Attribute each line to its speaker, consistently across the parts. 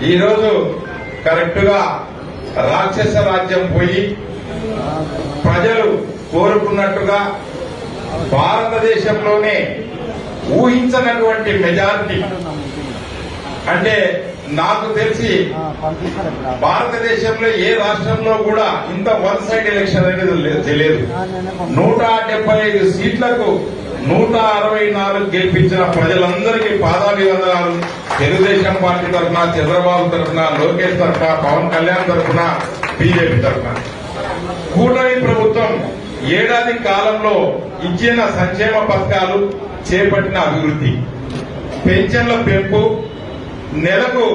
Speaker 1: ఈరోజు కరెక్ట్ గా రాక్షస రాజ్యం పోయి ప్రజలు కోరుకున్నట్టుగా భారతదేశంలోనే ఊహించనటువంటి మెజారిటీ, అంటే నాకు తెలిసి భారతదేశంలో ఏ రాష్ట్రంలో కూడా ఇంత వన్ సైడ్ ఎలక్షన్ అనేది తెలియదు. 175 సీట్లకు 164 గెలిపించిన ప్రజలందరికీ పాదాభివందనాలు. తెలుగుదేశం పార్టీ తరఫున, చంద్రబాబు తరఫున, లోకేష్ తరఫున, పవన్ కళ్యాణ్ తరఫున, బీజేపీ తరఫున. కూటమి ప్రభుత్వం ఏడాది కాలంలో ఇచ్చిన సంక్షేమ పథకాలు, చేపట్టిన అభివృద్ధి, పెన్షన్ల పెంపు, నెలకు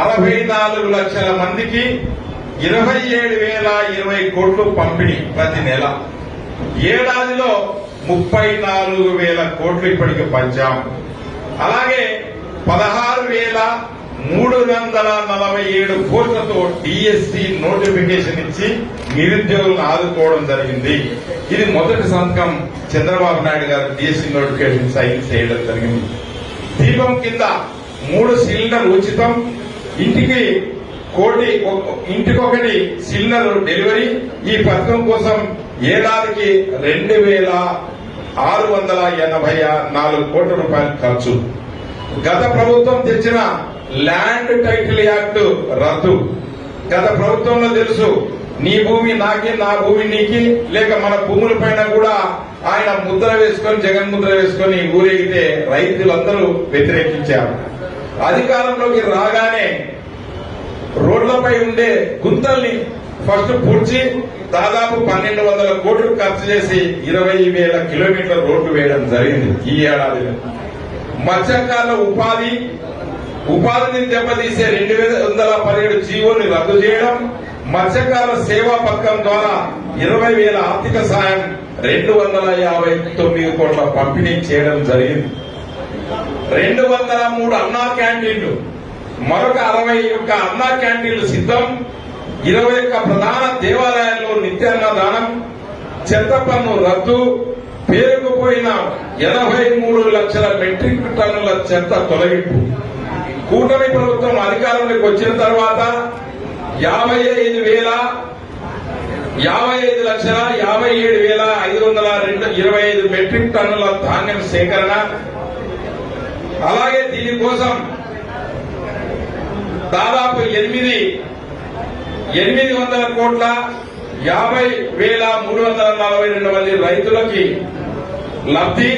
Speaker 1: 64 లక్షల మందికి 27,020 కోట్లు పంపిణీ ప్రతి నెల. ఏడాదిలో 34,000 కోట్లు ఇప్పటికి పంచాం. అలాగే 16,347 కోట్లతో డిఎస్సి నోటిఫికేషన్ ఇచ్చి నిరుద్యోగులను ఆదుకోవడం జరిగింది. ఇది మొదటి సంతకం చంద్రబాబు నాయుడు గారు డిఎస్సి నోటిఫికేషన్ సైన్ చేయడం జరిగింది. దీపం కింద 3 సిలిండర్ ఉచితం, ఇంటికొకటి సిలిండర్ డెలివరీ. ఈ పథకం కోసం ఏడాదికి 2,684 కోట్ల రూపాయలు ఖర్చు. గత ప్రభుత్వం తెచ్చిన ల్యాండ్ టైటిల్ యాక్ట్ రద్దు. గత ప్రభుత్వంలో తెలుసు, నీ భూమి నాకి, నా భూమి నీకి, లేక మన భూముల పైన కూడా ఆయన ముద్ర వేసుకొని, జగన్ ముద్ర వేసుకొని ఊరేగితే రైతులందరూ వ్యతిరేకించారు. అధికారంలోకి రాగానే రోడ్లపై ఉండే గుంతల్ని ఫస్ట్ పూడ్చి దాదాపు 1,200 కోట్లు ఖర్చు చేసి 20,000 కిలోమీటర్ల రోడ్డు వేయడం జరిగింది ఈ ఏడాదిలో. మత్స్యకారుల ఉపాధిని దెబ్బతీసే 2,117 జీవోని రద్దు చేయడం, మత్స్యకారుల సేవా పథకం ద్వారా 20,000 ఆర్థిక సాయం, 259 కోట్ల పంపిణీ చేయడం జరిగింది. 203 అన్నా క్యాంటీన్లు, మరొక 61 అన్నా క్యాంటీన్లు సిద్ధం. 21 ప్రధాన దేవాలయాల్లో నిత్యాన్నదానం, చెత్త పన్ను రద్దు, పేరుకుపోయిన 83 లక్షల మెట్రిక్ టన్నుల చెత్త తొలగింపు. కూటమి ప్రభుత్వం అధికారంలోకి వచ్చిన తర్వాత 55,57,525 మెట్రిక్ టన్నుల ధాన్యం సేకరణ. అలాగే దీనికోసం దాదాపు 800 కోట్ల 50,342 మంది రైతులకి లబ్ధి,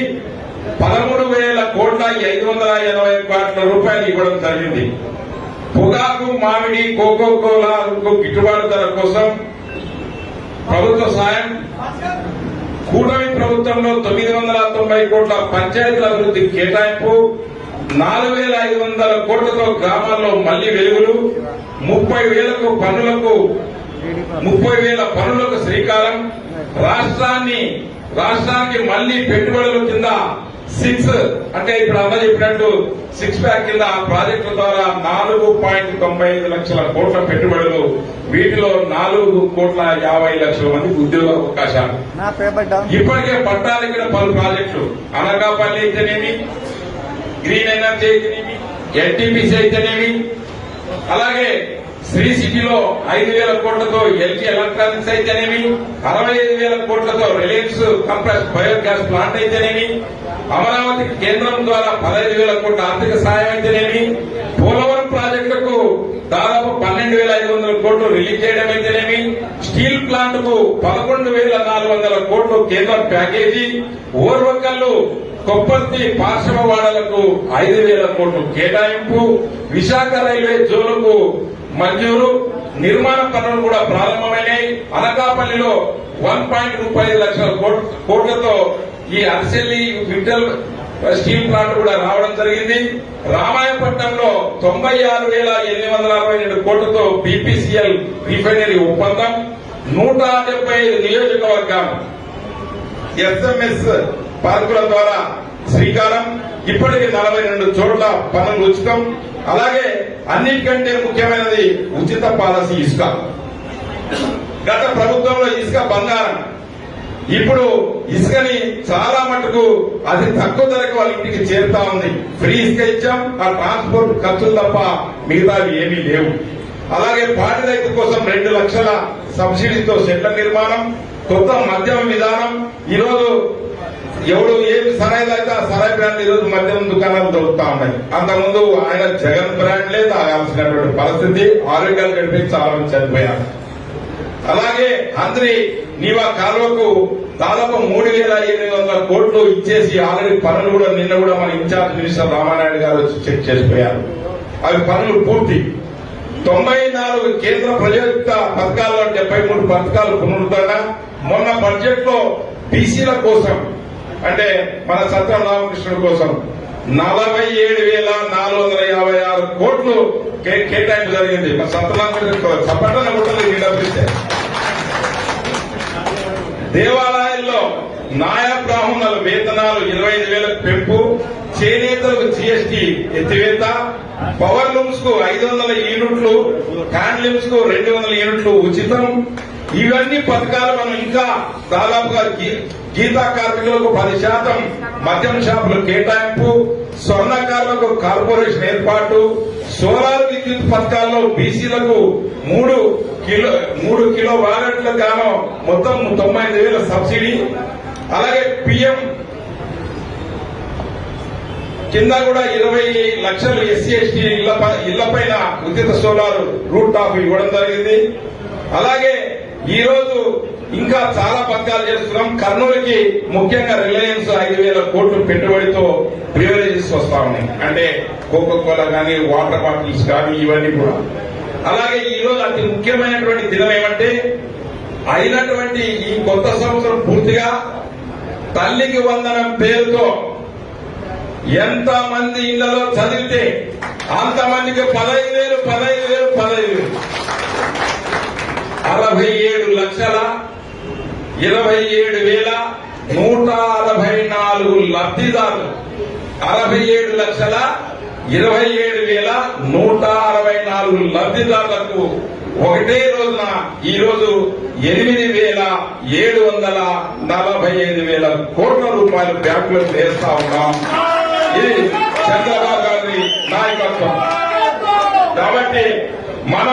Speaker 1: 13,000 కోట్ల 580 కోట్ల రూపాయలు ఇవ్వడం జరిగింది. పొగాకు, మామిడి, కోకో కోలాకు గిట్టుబాటు ధర కోసం ప్రభుత్వ సాయం. కూటమి ప్రభుత్వంలో 990 కోట్ల పంచాయతీల అభివృద్ధి కేటాయింపు, 4,500 కోట్లతో గ్రామాల్లో మళ్లీ వెలుగులు, 30,000 పనులకు శ్రీకారం. రాష్ట్రానికి మళ్లీ పెట్టుబడుల కింద 6 అంటే ఇప్పుడు అమ్మ చెప్పినట్టు 6 ప్యాక్ కింద ప్రాజెక్టుల ద్వారా 4.95 లక్షల కోట్ల పెట్టుబడులు. వీటిలో 4,50,00,000 మందికి ఉద్యోగ అవకాశాలు. ఇప్పటికే పట్టాలెక్కిన పలు ప్రాజెక్టులు, అనకాపల్లి అయితేనేమి, గ్రీన్ ఎనర్జీ అయితేనేమి, ఎన్టీపీసీ అయితేనేమి, అలాగే శ్రీ సిటీలో 5,000 కోట్లతో ఎల్జీ ఎలక్ట్రానిక్స్ అయితేనేమి, 65,000 కోట్లతో రిలయన్స్ కంప్రెస్ బయోగ్యాస్ ప్లాంట్ అయితేనేమి, అమరావతి కేంద్రం ద్వారా 15,000 కోట్ల ఆర్థిక సాయం అయితేనేమి, పోలవరం ప్రాజెక్టుకు దాదాపు 12,500 కోట్లు రిలీజ్ చేయడం అయితేనేమి, స్టీల్ ప్లాంట్ కు 11,400 కోట్లు కేంద్ర ప్యాకేజీ, ఓర్వకల్లు కొప్పర్తి పార్శ్వవాడలకు 5,000 కోట్లు కేటాయింపు, విశాఖ రైల్వే జోన్కు మంజూరు, నిర్మాణ పనులు కూడా ప్రారంభమైనాయి. అనకాపల్లిలో 1.25 లక్షల కోట్లతో ఈ అరిసెల్లి విఠల్ స్టీల్ ప్లాంట్ కూడా రావడం జరిగింది. రామాయపట్నంలో 96,842 కోట్లతో బీపీసీఎల్ రిఫైనరీ ఒప్పందం. 175 నియోజకవర్గాలు ఎస్ఎంఎస్ పార్కుల ద్వారా శ్రీకారం. ఇప్పటికి 42 చోట్ల పనులు ఉచితం. అలాగే అన్నిటికంటే ముఖ్యమైనది ఉచిత పాలసీ ఇసుక. గత ప్రభుత్వంలో ఇసుక బంగారం, ఇప్పుడు ఇసుకని చాలా మటుకు అది తక్కువ ధరకు వాళ్ళ ఇంటికి చేరుతా ఉంది. ఫ్రీ ఇసుక ఇచ్చాం, ఆ ట్రాన్స్పోర్ట్ ఖర్చులు తప్ప మిగతావి ఏమీ లేవు. అలాగే పాడి రైతు కోసం 2 లక్షల సబ్సిడీతో షెడ్ల నిర్మాణం, కొత్త మద్యం విధానం. ఈరోజు ఎవడు ఏమి సరాయి అయితే ఆ సరాయి బ్రాండ్ ఈరోజు మద్యం దుకాణాలు దొరుకుతా ఉన్నాయి. అంతకుముందు ఆయన జగన్ బ్రాండ్లే తాగాల్సినటువంటి పరిస్థితి, ఆరోగ్యాలు గడిపి చాలా మంది చనిపోయారు. అలాగే అందరి నీవా కాలువకు దాదాపు 3,800 కోట్లు ఇచ్చేసి ఆల్రెడీ పనులు కూడా నిన్న కూడా మన ఇన్ఛార్జ్ మినిస్టర్ రామానాయుడు గారు వచ్చి చెక్ చేసిపోయారు. అవి పనులు పూర్తి. 94 కేంద్ర ప్రజాయుక్త పథకాల్లో 73 పథకాలు పునరుద్ధరణ. మొన్న బడ్జెట్ లో బీసీల కోసం అంటే మన సత్యం రామకృష్ణుడి కోసం 47,456 కోట్లు కేటాయింపు జరిగింది. మన సత్యనారాయణ చప్పట్ల గుట్టలు డబ్బిస్తే దేవాలయాల్లో నాయా బ్రాహ్మణుల వేతనాలు 25,000 పెంపు, చేనేతలకు జీఎస్టీ ఎత్తివేత, పవర్ లూమ్స్ కు 500 యూనిట్లు, హ్యాండ్ లూమ్స్ కు 200 యూనిట్లు ఉచితం. ఇవన్నీ పథకాలు మనం ఇంకా దాదాపుగా గీతా కార్మికులకు 10% మద్యం షాపులు కేటాయింపు, స్వర్ణకారులకు కార్పొరేషన్ ఏర్పాటు, సోలార్ విద్యుత్ పథకాల్లో బీసీలకు 3 కిలో వాగట్లకు గాను మొత్తం 95,000 సబ్సిడీ. అలాగే పిఎం కింద కూడా 20 లక్షలు ఎస్సీ ఎస్టీ ఇళ్లపైన ఉచిత సోలార్ రూట్ టాప్ ఇవ్వడం జరిగింది. అలాగే ఈ రోజు ఇంకా చాలా పథకాలు చేస్తున్నాం. కర్నూలుకి ముఖ్యంగా రిలయన్స్ 5,000 కోట్లు పెట్టుబడితో ప్రివిలేజెస్ వస్తా ఉన్నాయి. అంటే కోకో కోలా కానీ, వాటర్ బాటిల్స్ కానీ, ఇవన్నీ కూడా. అలాగే ఈ రోజు అతి ముఖ్యమైనటువంటి దినం ఏమంటే అయినటువంటి ఈ కొత్త సంవత్సరం పూర్తిగా తల్లికి వందనం పేరుతో ఎంత మంది ఇళ్లలో చదివితే అంతమందికి 15,000 67,27,164 లబ్ధిదారులు. 67,27,164 లబ్ధిదారులకు ఒకటే రోజున ఈ రోజు 8,745,000 కోట్ల రూపాయలు బ్యాంకులో వేస్తా ఉన్నాం. ఇది చంద్రబాబు గారి నాయకత్వం. కాబట్టి మన